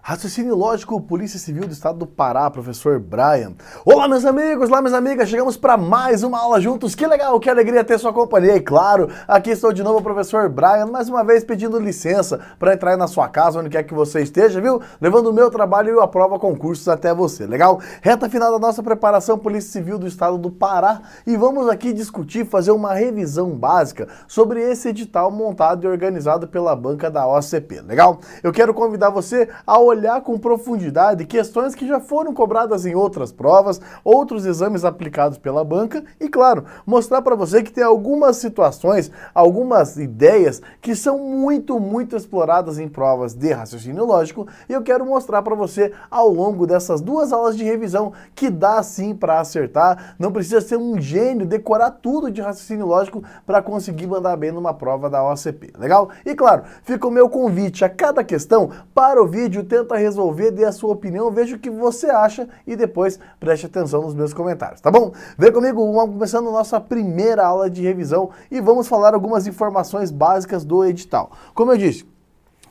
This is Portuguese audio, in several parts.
Raciocínio lógico, Polícia Civil do Estado do Pará, professor Brian. Olá, meus amigos, olá, minhas amigas, chegamos para mais uma aula juntos. Que legal, que alegria ter sua companhia. E claro, aqui estou de novo, professor Brian, mais uma vez pedindo licença para entrar na sua casa, onde quer que você esteja, viu? Levando o meu trabalho e a prova concursos até você, legal? Reta final da nossa preparação, Polícia Civil do Estado do Pará. E vamos aqui discutir, fazer uma revisão básica sobre esse edital montado e organizado pela banca da OCP, legal? Eu quero convidar você a olhar com profundidade questões que já foram cobradas em outras provas, outros exames aplicados pela banca e, claro, mostrar para você que tem algumas situações, algumas ideias que são muito exploradas em provas de raciocínio lógico e eu quero mostrar para você ao longo dessas duas aulas de revisão que dá sim para acertar, não precisa ser um gênio, decorar tudo de raciocínio lógico para conseguir mandar bem numa prova da OCP, legal? E claro, fica o meu convite a cada questão, para o vídeo, tenta resolver, dê a sua opinião, veja o que você acha e depois preste atenção nos meus comentários, tá bom? Vem comigo, vamos começando a nossa primeira aula de revisão e vamos falar algumas informações básicas do edital. Como eu disse,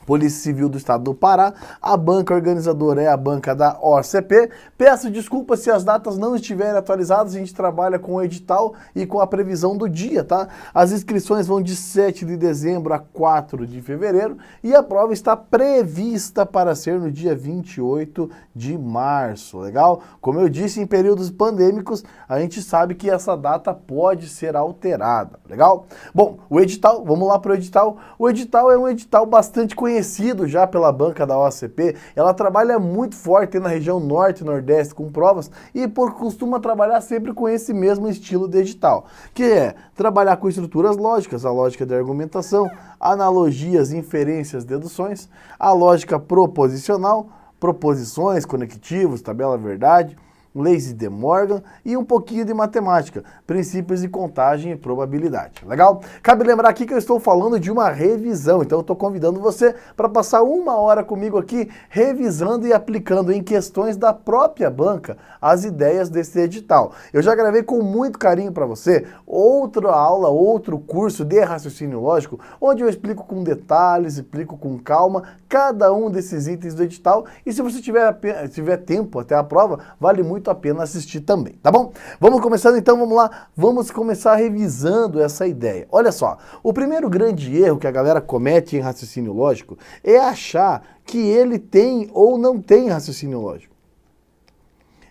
Polícia Civil do Estado do Pará, a banca organizadora é a banca da OCP. Peço desculpas se as datas não estiverem atualizadas, a gente trabalha com o edital e com a previsão do dia, tá? As inscrições vão de 7 de dezembro a 4 de fevereiro e a prova está prevista para ser no dia 28 de março, legal? Como eu disse, em períodos pandêmicos, a gente sabe que essa data pode ser alterada, legal? Bom, o edital, vamos lá para o edital. O edital é um edital bastante conhecido já pela banca da OCP, ela trabalha muito forte na região norte e nordeste com provas e costuma trabalhar sempre com esse mesmo estilo de edital, que é trabalhar com estruturas lógicas, a lógica de argumentação, analogias, inferências, deduções, a lógica proposicional, proposições, conectivos, tabela verdade, leis de Morgan e um pouquinho de matemática, princípios de contagem e probabilidade, legal? Cabe lembrar aqui que eu estou falando de uma revisão, então eu estou convidando você para passar uma hora comigo aqui revisando e aplicando em questões da própria banca as ideias desse edital. Eu já gravei com muito carinho para você outra aula, outro curso de raciocínio lógico, onde eu explico com detalhes, explico com calma cada um desses itens do edital e se você tiver tempo até a prova, vale muito a pena assistir também, tá bom? Vamos começando então, vamos lá, vamos começar revisando essa ideia. Olha só, o primeiro grande erro que a galera comete em raciocínio lógico é achar que ele tem ou não tem raciocínio lógico.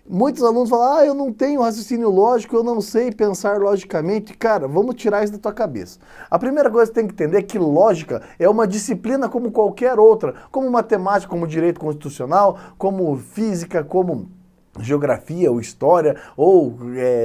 Muitos alunos falam, eu não tenho raciocínio lógico, eu não sei pensar logicamente. Cara, vamos tirar isso da tua cabeça. A primeira coisa que você tem que entender é que lógica é uma disciplina como qualquer outra, como matemática, como direito constitucional, como física, como geografia ou história ou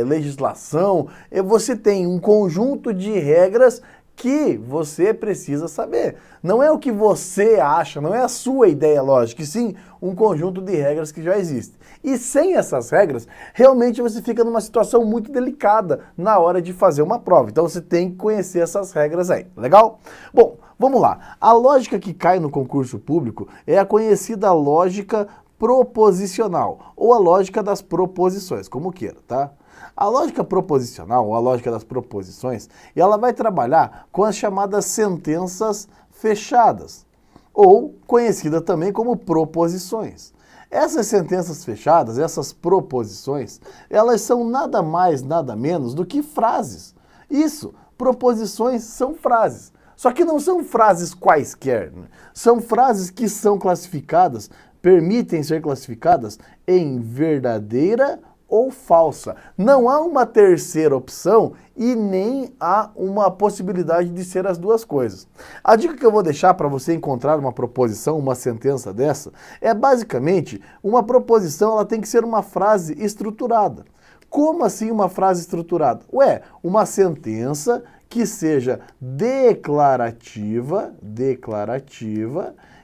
legislação. Você tem um conjunto de regras que você precisa saber. Não é o que você acha, não é a sua ideia lógica, e sim um conjunto de regras que já existe. E sem essas regras, realmente você fica numa situação muito delicada na hora de fazer uma prova. Então você tem que conhecer essas regras aí, legal? Bom, vamos lá. A lógica que cai no concurso público é a conhecida lógica proposicional, ou a lógica das proposições, como queira, tá? A lógica proposicional, ou a lógica das proposições, ela vai trabalhar com as chamadas sentenças fechadas, ou conhecida também como proposições. Essas sentenças fechadas, essas proposições, elas são nada mais, nada menos do que frases. Isso, proposições são frases. Só que não são frases quaisquer, né? São frases que são classificadas, permitem ser classificadas em verdadeira ou falsa. Não há uma terceira opção e nem há uma possibilidade de ser as duas coisas. A dica que eu vou deixar para você encontrar uma proposição, uma sentença dessa, é basicamente, uma proposição ela tem que ser uma frase estruturada. Como assim uma frase estruturada? Ué, uma sentença que seja declarativa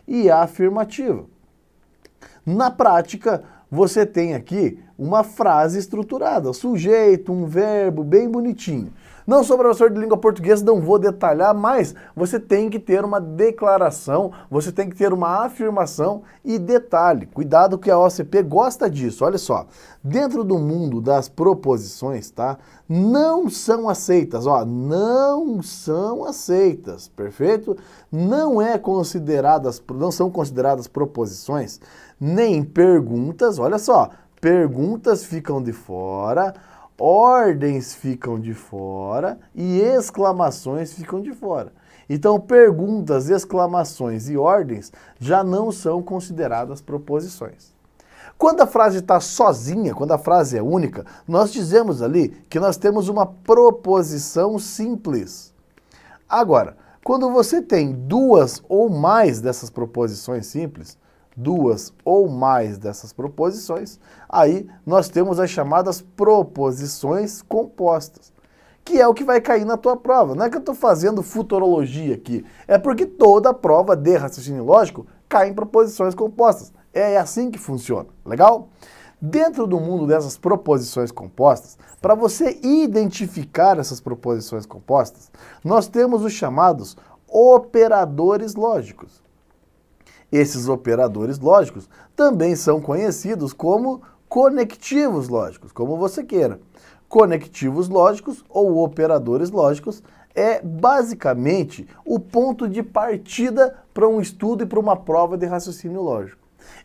e afirmativa. Na prática, você tem aqui uma frase estruturada, sujeito, um verbo bem bonitinho. Não sou professor de língua portuguesa, não vou detalhar, mas você tem que ter uma declaração, você tem que ter uma afirmação e detalhe. Cuidado que a OCP gosta disso, olha só. Dentro do mundo das proposições, tá? Não são aceitas, ó, não são aceitas, perfeito? Não são consideradas proposições, nem perguntas, olha só, perguntas ficam de fora, ordens ficam de fora e exclamações ficam de fora. Então, perguntas, exclamações e ordens já não são consideradas proposições. Quando a frase está sozinha, quando a frase é única, nós dizemos ali que nós temos uma proposição simples. Agora, quando você tem duas ou mais dessas proposições simples, aí nós temos as chamadas proposições compostas, que é o que vai cair na tua prova. Não é que eu estou fazendo futurologia aqui, é porque toda prova de raciocínio lógico cai em proposições compostas. É assim que funciona, legal? Dentro do mundo dessas proposições compostas, para você identificar essas proposições compostas, nós temos os chamados operadores lógicos. Esses operadores lógicos também são conhecidos como conectivos lógicos, como você queira. Conectivos lógicos ou operadores lógicos é basicamente o ponto de partida para um estudo e para uma prova de raciocínio lógico.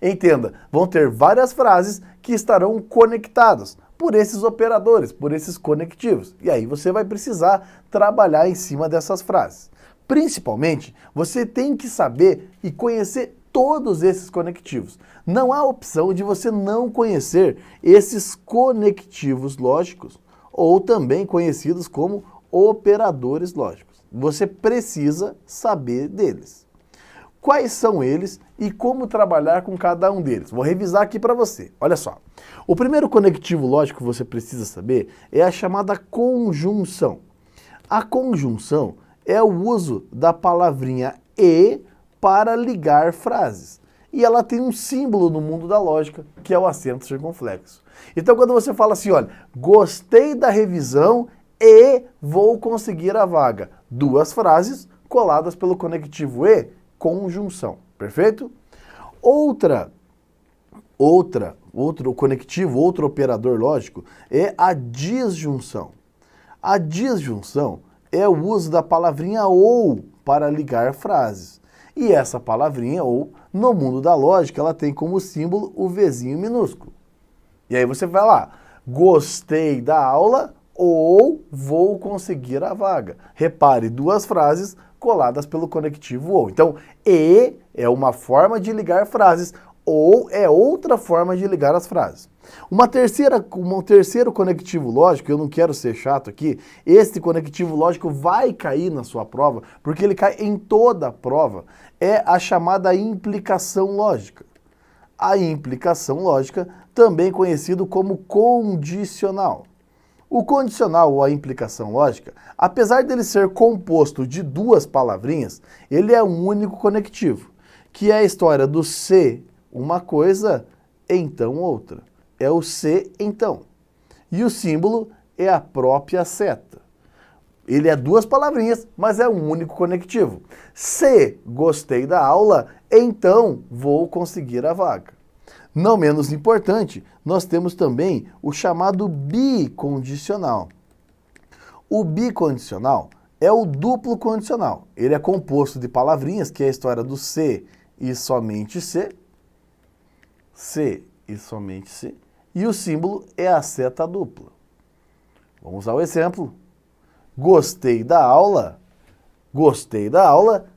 Entenda, vão ter várias frases que estarão conectadas por esses operadores, por esses conectivos. E aí você vai precisar trabalhar em cima dessas frases. Principalmente, você tem que saber e conhecer todos esses conectivos. Não há opção de você não conhecer esses conectivos lógicos, ou também conhecidos como operadores lógicos. Você precisa saber deles. Quais são eles e como trabalhar com cada um deles? Vou revisar aqui para você. Olha só. O primeiro conectivo lógico que você precisa saber é a chamada conjunção. A conjunção é o uso da palavrinha e para ligar frases. E ela tem um símbolo no mundo da lógica, que é o acento circunflexo. Então, quando você fala assim, olha, gostei da revisão e vou conseguir a vaga. Duas frases coladas pelo conectivo e, conjunção. Perfeito? Outro conectivo, outro operador lógico é a disjunção. A disjunção é o uso da palavrinha ou para ligar frases. E essa palavrinha ou, no mundo da lógica, ela tem como símbolo o Vzinho minúsculo. E aí você vai lá, gostei da aula ou vou conseguir a vaga. Repare, duas frases coladas pelo conectivo ou. Então, e é uma forma de ligar frases, ou é outra forma de ligar as frases. Um terceiro conectivo lógico, eu não quero ser chato aqui, este conectivo lógico vai cair na sua prova, porque ele cai em toda a prova, é a chamada implicação lógica. A implicação lógica, também conhecido como condicional. O condicional ou a implicação lógica, apesar dele ser composto de duas palavrinhas, ele é um único conectivo, que é a história do se uma coisa, então outra. É o se, então. E o símbolo é a própria seta. Ele é duas palavrinhas, mas é um único conectivo. Se gostei da aula, então vou conseguir a vaga. Não menos importante, nós temos também o chamado bicondicional. O bicondicional é o duplo condicional. Ele é composto de palavrinhas, que é a história do se e somente se e somente se, e o símbolo é a seta dupla. Vamos usar o exemplo. Gostei da aula,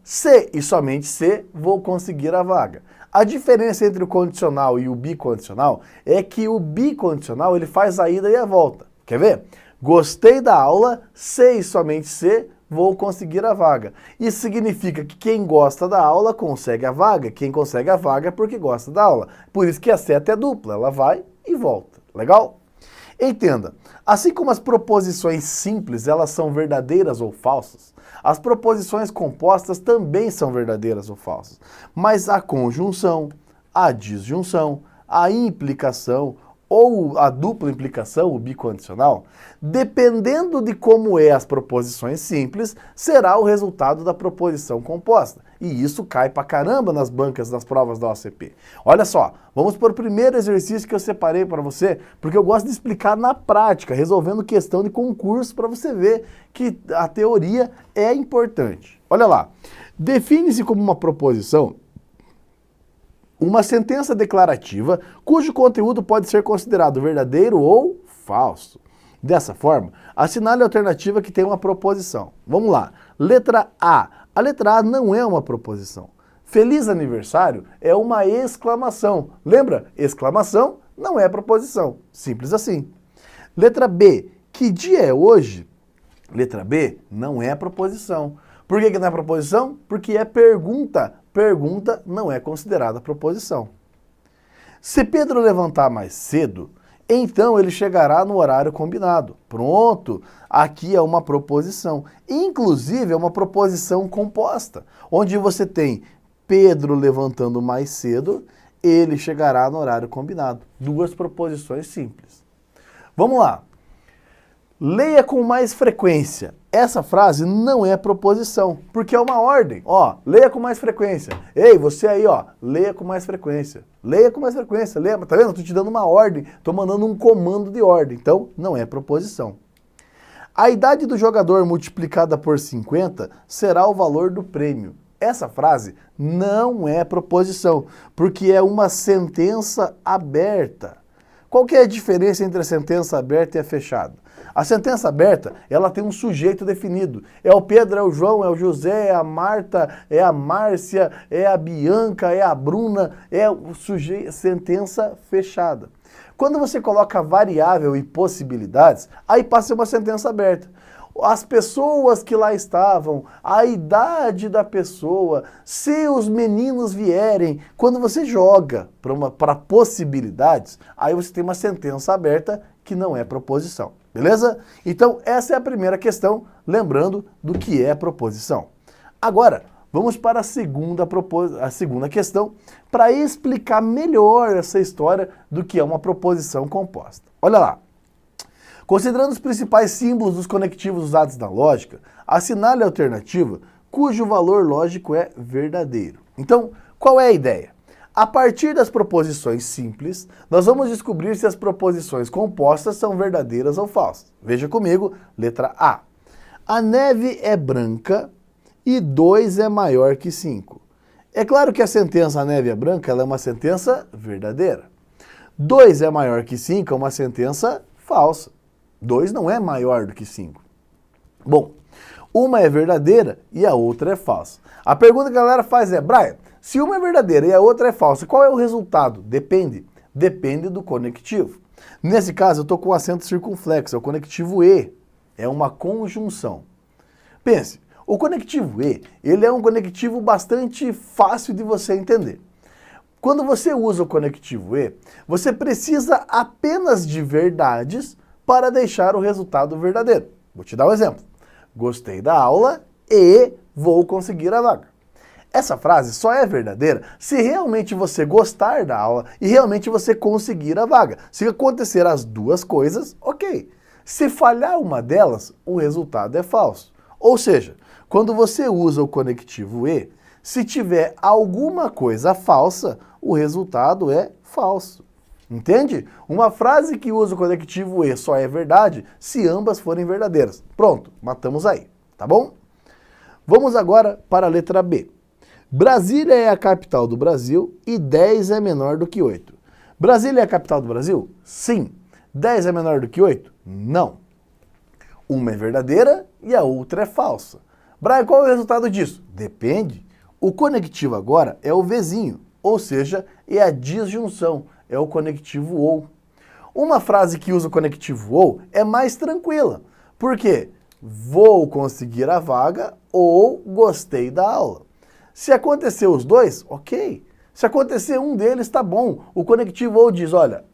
se e somente se vou conseguir a vaga. A diferença entre o condicional e o bicondicional é que o bicondicional ele faz a ida e a volta. Quer ver? Gostei da aula, se e somente se vou conseguir a vaga. Isso significa que quem gosta da aula consegue a vaga. Quem consegue a vaga é porque gosta da aula. Por isso que a seta é dupla, ela vai e volta. Legal? Entenda, assim como as proposições simples, elas são verdadeiras ou falsas, as proposições compostas também são verdadeiras ou falsas. Mas a conjunção, a disjunção, a implicação ou a dupla implicação, o bicondicional, dependendo de como é as proposições simples, será o resultado da proposição composta. E isso cai pra caramba nas bancas das provas da OCP. Olha só, vamos para o primeiro exercício que eu separei para você, porque eu gosto de explicar na prática, resolvendo questão de concurso para você ver que a teoria é importante. Olha lá, define-se como uma proposição uma sentença declarativa cujo conteúdo pode ser considerado verdadeiro ou falso. Dessa forma, assinale a alternativa que tem uma proposição. Vamos lá. Letra A. A letra A não é uma proposição. Feliz aniversário é uma exclamação. Lembra? Exclamação não é proposição. Simples assim. Letra B. Que dia é hoje? Letra B não é proposição. Por que não é proposição? Porque é pergunta. Pergunta não é considerada proposição. Se Pedro levantar mais cedo, então ele chegará no horário combinado. Pronto, aqui é uma proposição. Inclusive é uma proposição composta, onde você tem Pedro levantando mais cedo, ele chegará no horário combinado. Duas proposições simples. Vamos lá. Leia com mais frequência. Essa frase não é proposição, porque é uma ordem. Ó, leia com mais frequência. Ei, você aí, ó, leia com mais frequência. Leia com mais frequência, leia. Tá vendo? Eu tô te dando uma ordem, tô mandando um comando de ordem. Então, não é proposição. A idade do jogador multiplicada por 50 será o valor do prêmio. Essa frase não é proposição, porque é uma sentença aberta. Qual que é a diferença entre a sentença aberta e a fechada? A sentença aberta, ela tem um sujeito definido. É o Pedro, é o João, é o José, é a Marta, é a Márcia, é a Bianca, é a Bruna, é o sujeito, sentença fechada. Quando você coloca variável e possibilidades, aí passa uma sentença aberta. As pessoas que lá estavam, a idade da pessoa, se os meninos vierem, quando você joga para possibilidades, aí você tem uma sentença aberta que não é proposição. Beleza? Então, essa é a primeira questão, lembrando do que é proposição. Agora, vamos para a segunda questão, para explicar melhor essa história do que é uma proposição composta. Olha lá. Considerando os principais símbolos dos conectivos usados na lógica, assinale a alternativa cujo valor lógico é verdadeiro. Então, qual é a ideia? A partir das proposições simples, nós vamos descobrir se as proposições compostas são verdadeiras ou falsas. Veja comigo, letra A. A neve é branca e 2 é maior que 5. É claro que a sentença a neve é branca ela é uma sentença verdadeira. 2 é maior que 5 é uma sentença falsa. 2 não é maior do que 5. Bom, uma é verdadeira e a outra é falsa. A pergunta que a galera faz é, Brian, se uma é verdadeira e a outra é falsa, qual é o resultado? Depende. Depende do conectivo. Nesse caso, eu estou com o acento circunflexo, é o conectivo E. É uma conjunção. Pense, o conectivo E, ele é um conectivo bastante fácil de você entender. Quando você usa o conectivo E, você precisa apenas de verdades para deixar o resultado verdadeiro. Vou te dar um exemplo. Gostei da aula e vou conseguir a vaga. Essa frase só é verdadeira se realmente você gostar da aula e realmente você conseguir a vaga. Se acontecer as duas coisas, ok. Se falhar uma delas, o resultado é falso. Ou seja, quando você usa o conectivo E, se tiver alguma coisa falsa, o resultado é falso. Entende? Uma frase que usa o conectivo E só é verdade se ambas forem verdadeiras. Pronto, matamos aí, tá bom? Vamos agora para a letra B. Brasília é a capital do Brasil e 10 é menor do que 8. Brasília é a capital do Brasil? Sim. 10 é menor do que 8? Não. Uma é verdadeira e a outra é falsa. Brian, qual é o resultado disso? Depende. O conectivo agora é o Vzinho, ou seja, é a disjunção, é o conectivo ou. Uma frase que usa o conectivo ou é mais tranquila. Por quê? Vou conseguir a vaga ou gostei da aula. Se acontecer os dois, ok. Se acontecer um deles, tá bom. O conectivo ou diz, olha,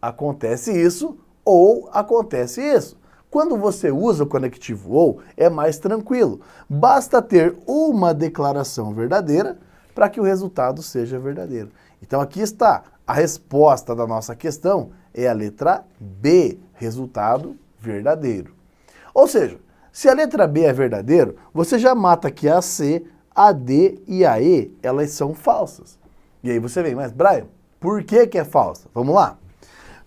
acontece isso ou acontece isso. Quando você usa o conectivo ou, é mais tranquilo. Basta ter uma declaração verdadeira para que o resultado seja verdadeiro. Então aqui está. A resposta da nossa questão É a letra B, resultado verdadeiro. Ou seja, se a letra B é verdadeiro, você já mata que a C, a D e a E, elas são falsas. E aí você vem, mas Brian, por que que é falsa? Vamos lá.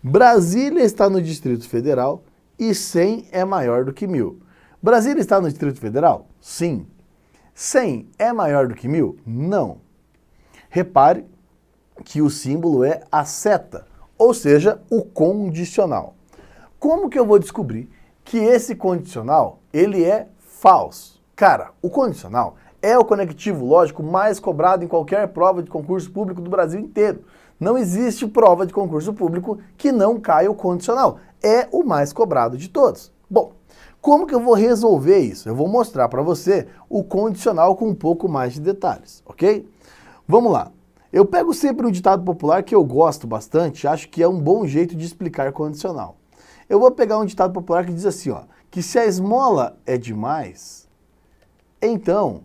Brasília está no Distrito Federal e 100 é maior do que 1000. Brasília está no Distrito Federal? Sim. 100 é maior do que 1000? Não. Repare que o símbolo é a seta, ou seja, o condicional. Como que eu vou descobrir que esse condicional, ele é falso? Cara, o condicional é o conectivo lógico mais cobrado em qualquer prova de concurso público do Brasil inteiro. Não existe prova de concurso público que não caia o condicional. É o mais cobrado de todos. Bom, como que eu vou resolver isso? Eu vou mostrar para você o condicional com um pouco mais de detalhes, ok? Vamos lá. Eu pego sempre um ditado popular que eu gosto bastante, acho que é um bom jeito de explicar condicional. Eu vou pegar um ditado popular que diz assim, ó, que se a esmola é demais, então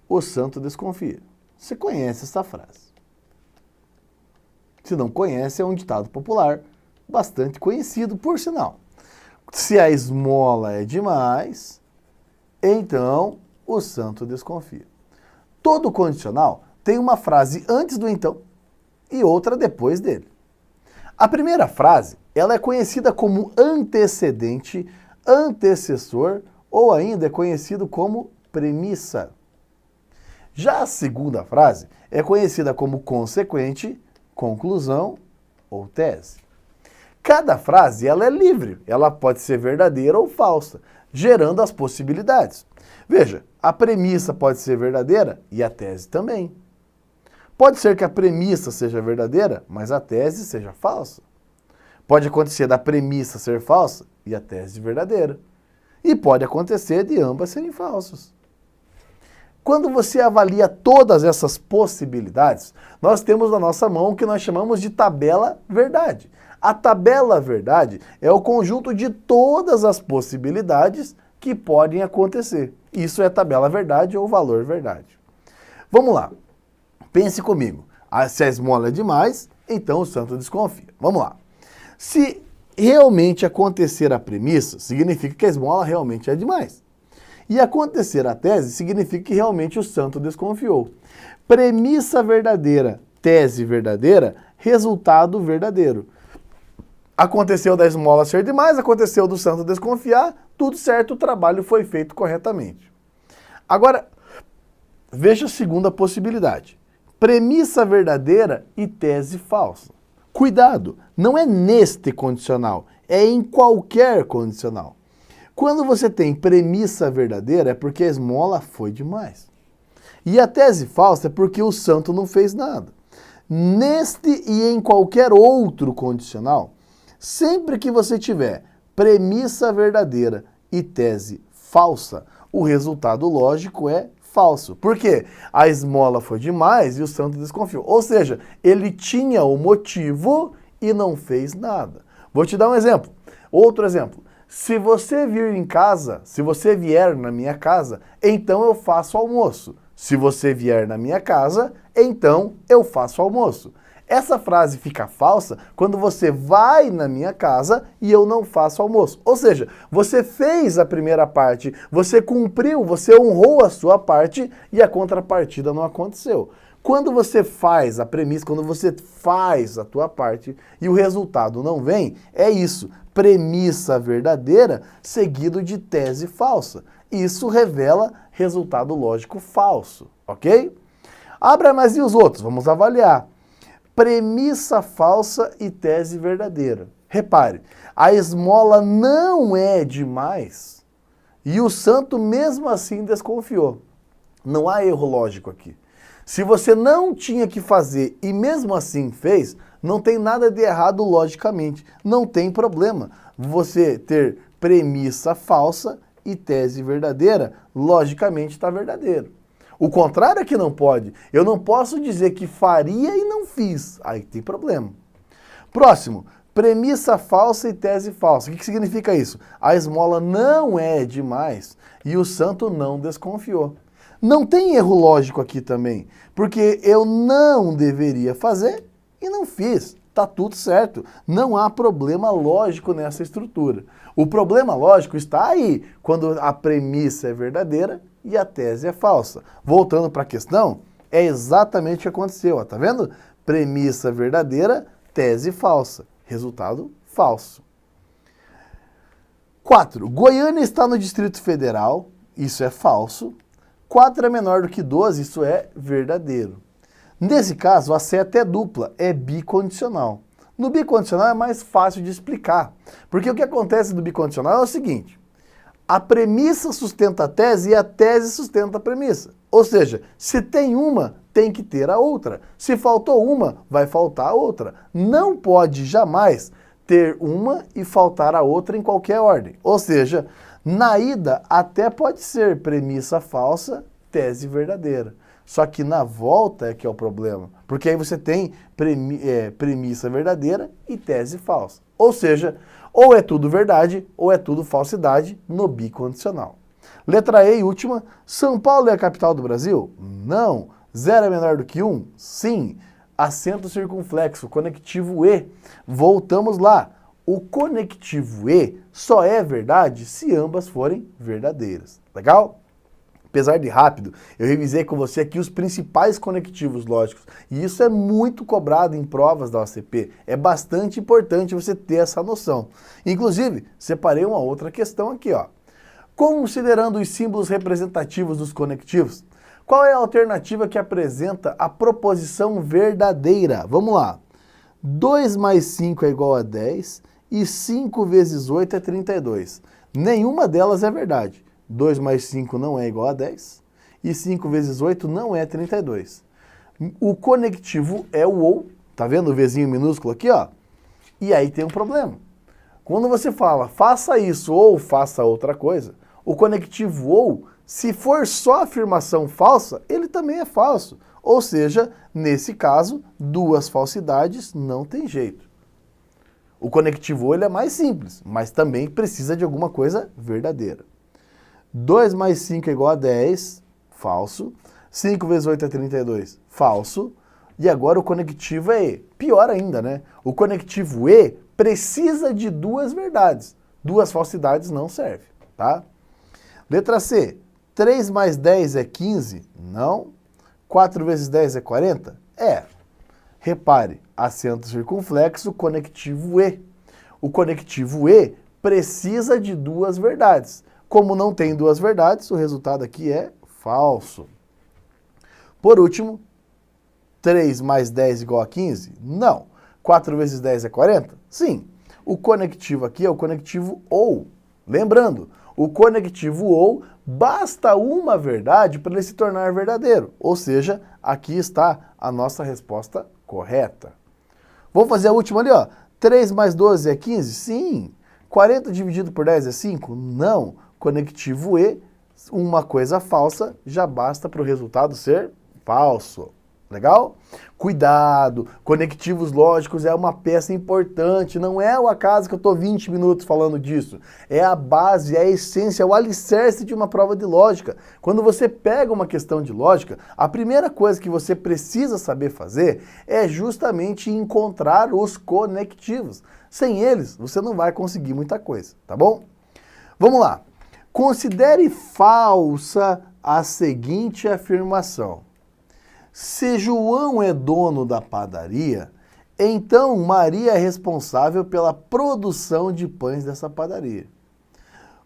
o santo desconfia. Você conhece essa frase? Se não conhece, é um ditado popular bastante conhecido, por sinal. Se a esmola é demais, então o santo desconfia. Todo condicional tem uma frase antes do então e outra depois dele. A primeira frase, ela é conhecida como antecedente, antecessor ou ainda é conhecido como premissa. Já a segunda frase é conhecida como consequente, conclusão ou tese. Cada frase ela é livre, ela pode ser verdadeira ou falsa, gerando as possibilidades. Veja, a premissa pode ser verdadeira e a tese também. Pode ser que a premissa seja verdadeira, mas a tese seja falsa. Pode acontecer da premissa ser falsa e a tese verdadeira. E pode acontecer de ambas serem falsas. Quando você avalia todas essas possibilidades, nós temos na nossa mão o que nós chamamos de tabela verdade. A tabela verdade é o conjunto de todas as possibilidades que podem acontecer. Isso é tabela verdade ou valor verdade. Vamos lá. Pense comigo. Se a esmola é demais, então o santo desconfia. Vamos lá. Se realmente acontecer a premissa, significa que a esmola realmente é demais. E acontecer a tese significa que realmente o santo desconfiou. Premissa verdadeira, tese verdadeira, resultado verdadeiro. Aconteceu da esmola ser demais, aconteceu do santo desconfiar, tudo certo, o trabalho foi feito corretamente. Agora, veja a segunda possibilidade. Premissa verdadeira e tese falsa. Cuidado, não é neste condicional, é em qualquer condicional. Quando você tem premissa verdadeira é porque a esmola foi demais. E a tese falsa é porque o santo não fez nada. Neste e em qualquer outro condicional, sempre que você tiver premissa verdadeira e tese falsa, o resultado lógico é falso. Por quê? A esmola foi demais e o santo desconfiou. Ou seja, ele tinha o motivo e não fez nada. Vou te dar um exemplo. Outro exemplo. Se você vir em casa, se você vier na minha casa, então eu faço almoço. Se você vier na minha casa, então eu faço almoço. Essa frase fica falsa quando você vai na minha casa e eu não faço almoço. Ou seja, você fez a primeira parte, você cumpriu, você honrou a sua parte e a contrapartida não aconteceu. Quando você faz a premissa, quando você faz a tua parte e o resultado não vem, é isso. Premissa verdadeira seguido de tese falsa. Isso revela resultado lógico falso, ok? Abra mais e os outros, vamos avaliar. Premissa falsa e tese verdadeira. Repare, a esmola não é demais e o santo mesmo assim desconfiou. Não há erro lógico aqui. Se você não tinha que fazer e mesmo assim fez, não tem nada de errado logicamente. Não tem problema você ter premissa falsa e tese verdadeira, logicamente está verdadeiro. O contrário é que não pode. Eu não posso dizer que faria e não fiz. Aí tem problema. Próximo, premissa falsa e tese falsa. O que significa isso? A esmola não é demais e o santo não desconfiou. Não tem erro lógico aqui também, porque eu não deveria fazer e não fiz. tá tudo certo. Não há problema lógico nessa estrutura. O problema lógico está aí, quando a premissa é verdadeira e a tese é falsa. Voltando para a questão, é exatamente o que aconteceu, ó, tá vendo? Premissa verdadeira, tese falsa. Resultado falso. 4. Goiânia está no Distrito Federal, isso é falso. 4 é menor do que 12, isso é verdadeiro. Nesse caso, a seta é dupla, é bicondicional. No bicondicional é mais fácil de explicar, porque o que acontece no bicondicional é o seguinte: a premissa sustenta a tese e a tese sustenta a premissa. Ou seja, se tem uma, tem que ter a outra. Se faltou uma, vai faltar a outra. Não pode jamais ter uma e faltar a outra em qualquer ordem. Ou seja, na ida até pode ser premissa falsa, tese verdadeira. Só que na volta é que é o problema. Porque aí você tem premissa verdadeira e tese falsa. Ou seja, ou é tudo verdade ou é tudo falsidade no bicondicional. Letra E e última, São Paulo é a capital do Brasil? Não. 0 é menor do que 1? Sim. Acento circunflexo, conectivo E. Voltamos lá. O conectivo E só é verdade se ambas forem verdadeiras. Legal? Apesar de rápido, eu revisei com você aqui os principais conectivos lógicos. E isso é muito cobrado em provas da OCP. É bastante importante você ter essa noção. Inclusive, separei uma outra questão aqui, ó. Considerando os símbolos representativos dos conectivos, qual é a alternativa que apresenta a proposição verdadeira? Vamos lá. 2 mais 5 é igual a 10 e 5 vezes 8 é 32. Nenhuma delas é verdade. 2 mais 5 não é igual a 10 e 5 vezes 8 não é 32. O conectivo é o ou, tá vendo o Vzinho minúsculo aqui, ó? E aí tem um problema. Quando você fala faça isso ou faça outra coisa, o conectivo ou, se for só afirmação falsa, ele também é falso. Ou seja, nesse caso, duas falsidades não tem jeito. O conectivo ou ele é mais simples, mas também precisa de alguma coisa verdadeira. 2 mais 5 é igual a 10, falso. 5 vezes 8 é 32, falso. E agora o conectivo é E. Pior ainda, né? O conectivo E precisa de duas verdades. Duas falsidades não servem, tá? Letra C. 3 mais 10 é 15? Não. 4 vezes 10 é 40? É. Repare, acento circunflexo, conectivo E. O conectivo E precisa de duas verdades. Como não tem duas verdades, o resultado aqui é falso. Por último, 3 mais 10 igual a 15? Não. 4 vezes 10 é 40? Sim. O conectivo aqui é o conectivo OU. Lembrando, o conectivo OU basta uma verdade para ele se tornar verdadeiro. Ou seja, aqui está a nossa resposta correta. Vamos fazer a última ali, ó. 3 mais 12 é 15? Sim. 40 dividido por 10 é 5? Não. Conectivo E, uma coisa falsa, já basta para o resultado ser falso. Legal? Cuidado, conectivos lógicos é uma peça importante, não é o acaso que eu estou 20 minutos falando disso. É a base, é a essência, é o alicerce de uma prova de lógica. Quando você pega uma questão de lógica, a primeira coisa que você precisa saber fazer é justamente encontrar os conectivos. Sem eles, você não vai conseguir muita coisa, tá bom? Vamos lá. Considere falsa a seguinte afirmação. Se João é dono da padaria, então Maria é responsável pela produção de pães dessa padaria.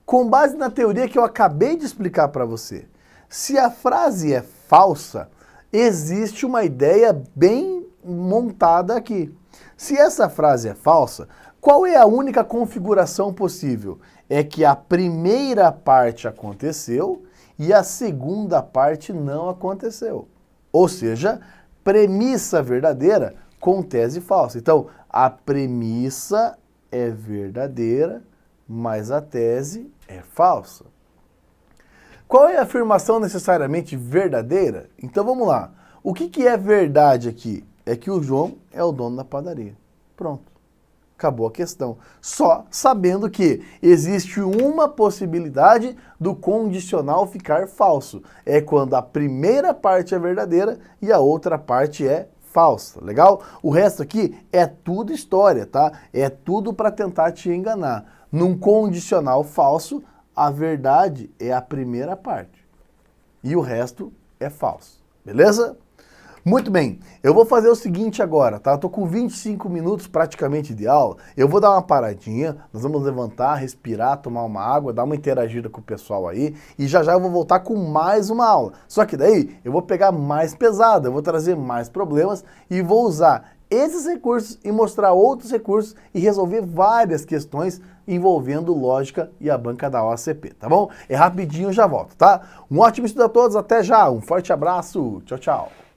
Com base na teoria que eu acabei de explicar para você, se a frase é falsa, existe uma ideia bem montada aqui. Se essa frase é falsa, qual é a única configuração possível? É que a primeira parte aconteceu e a segunda parte não aconteceu. Ou seja, premissa verdadeira com tese falsa. Então, a premissa é verdadeira, mas a tese é falsa. Qual é a afirmação necessariamente verdadeira? Então vamos lá. O que é verdade aqui? É que o João é o dono da padaria. Pronto. Acabou a questão. Só sabendo que existe uma possibilidade do condicional ficar falso. É quando a primeira parte é verdadeira e a outra parte é falsa, legal? O resto aqui é tudo história, tá? É tudo para tentar te enganar. Num condicional falso, a verdade é a primeira parte e o resto é falso, beleza? Muito bem, eu vou fazer o seguinte agora, tá? Eu tô com 25 minutos praticamente de aula, eu vou dar uma paradinha, nós vamos levantar, respirar, tomar uma água, dar uma interagida com o pessoal aí, e já já eu vou voltar com mais uma aula. Só que daí eu vou pegar mais pesado, eu vou trazer mais problemas e vou usar esses recursos e mostrar outros recursos e resolver várias questões envolvendo lógica e a banca da OACP, tá bom? É rapidinho, eu já volto, tá? Um ótimo estudo a todos, até já, um forte abraço, tchau, tchau!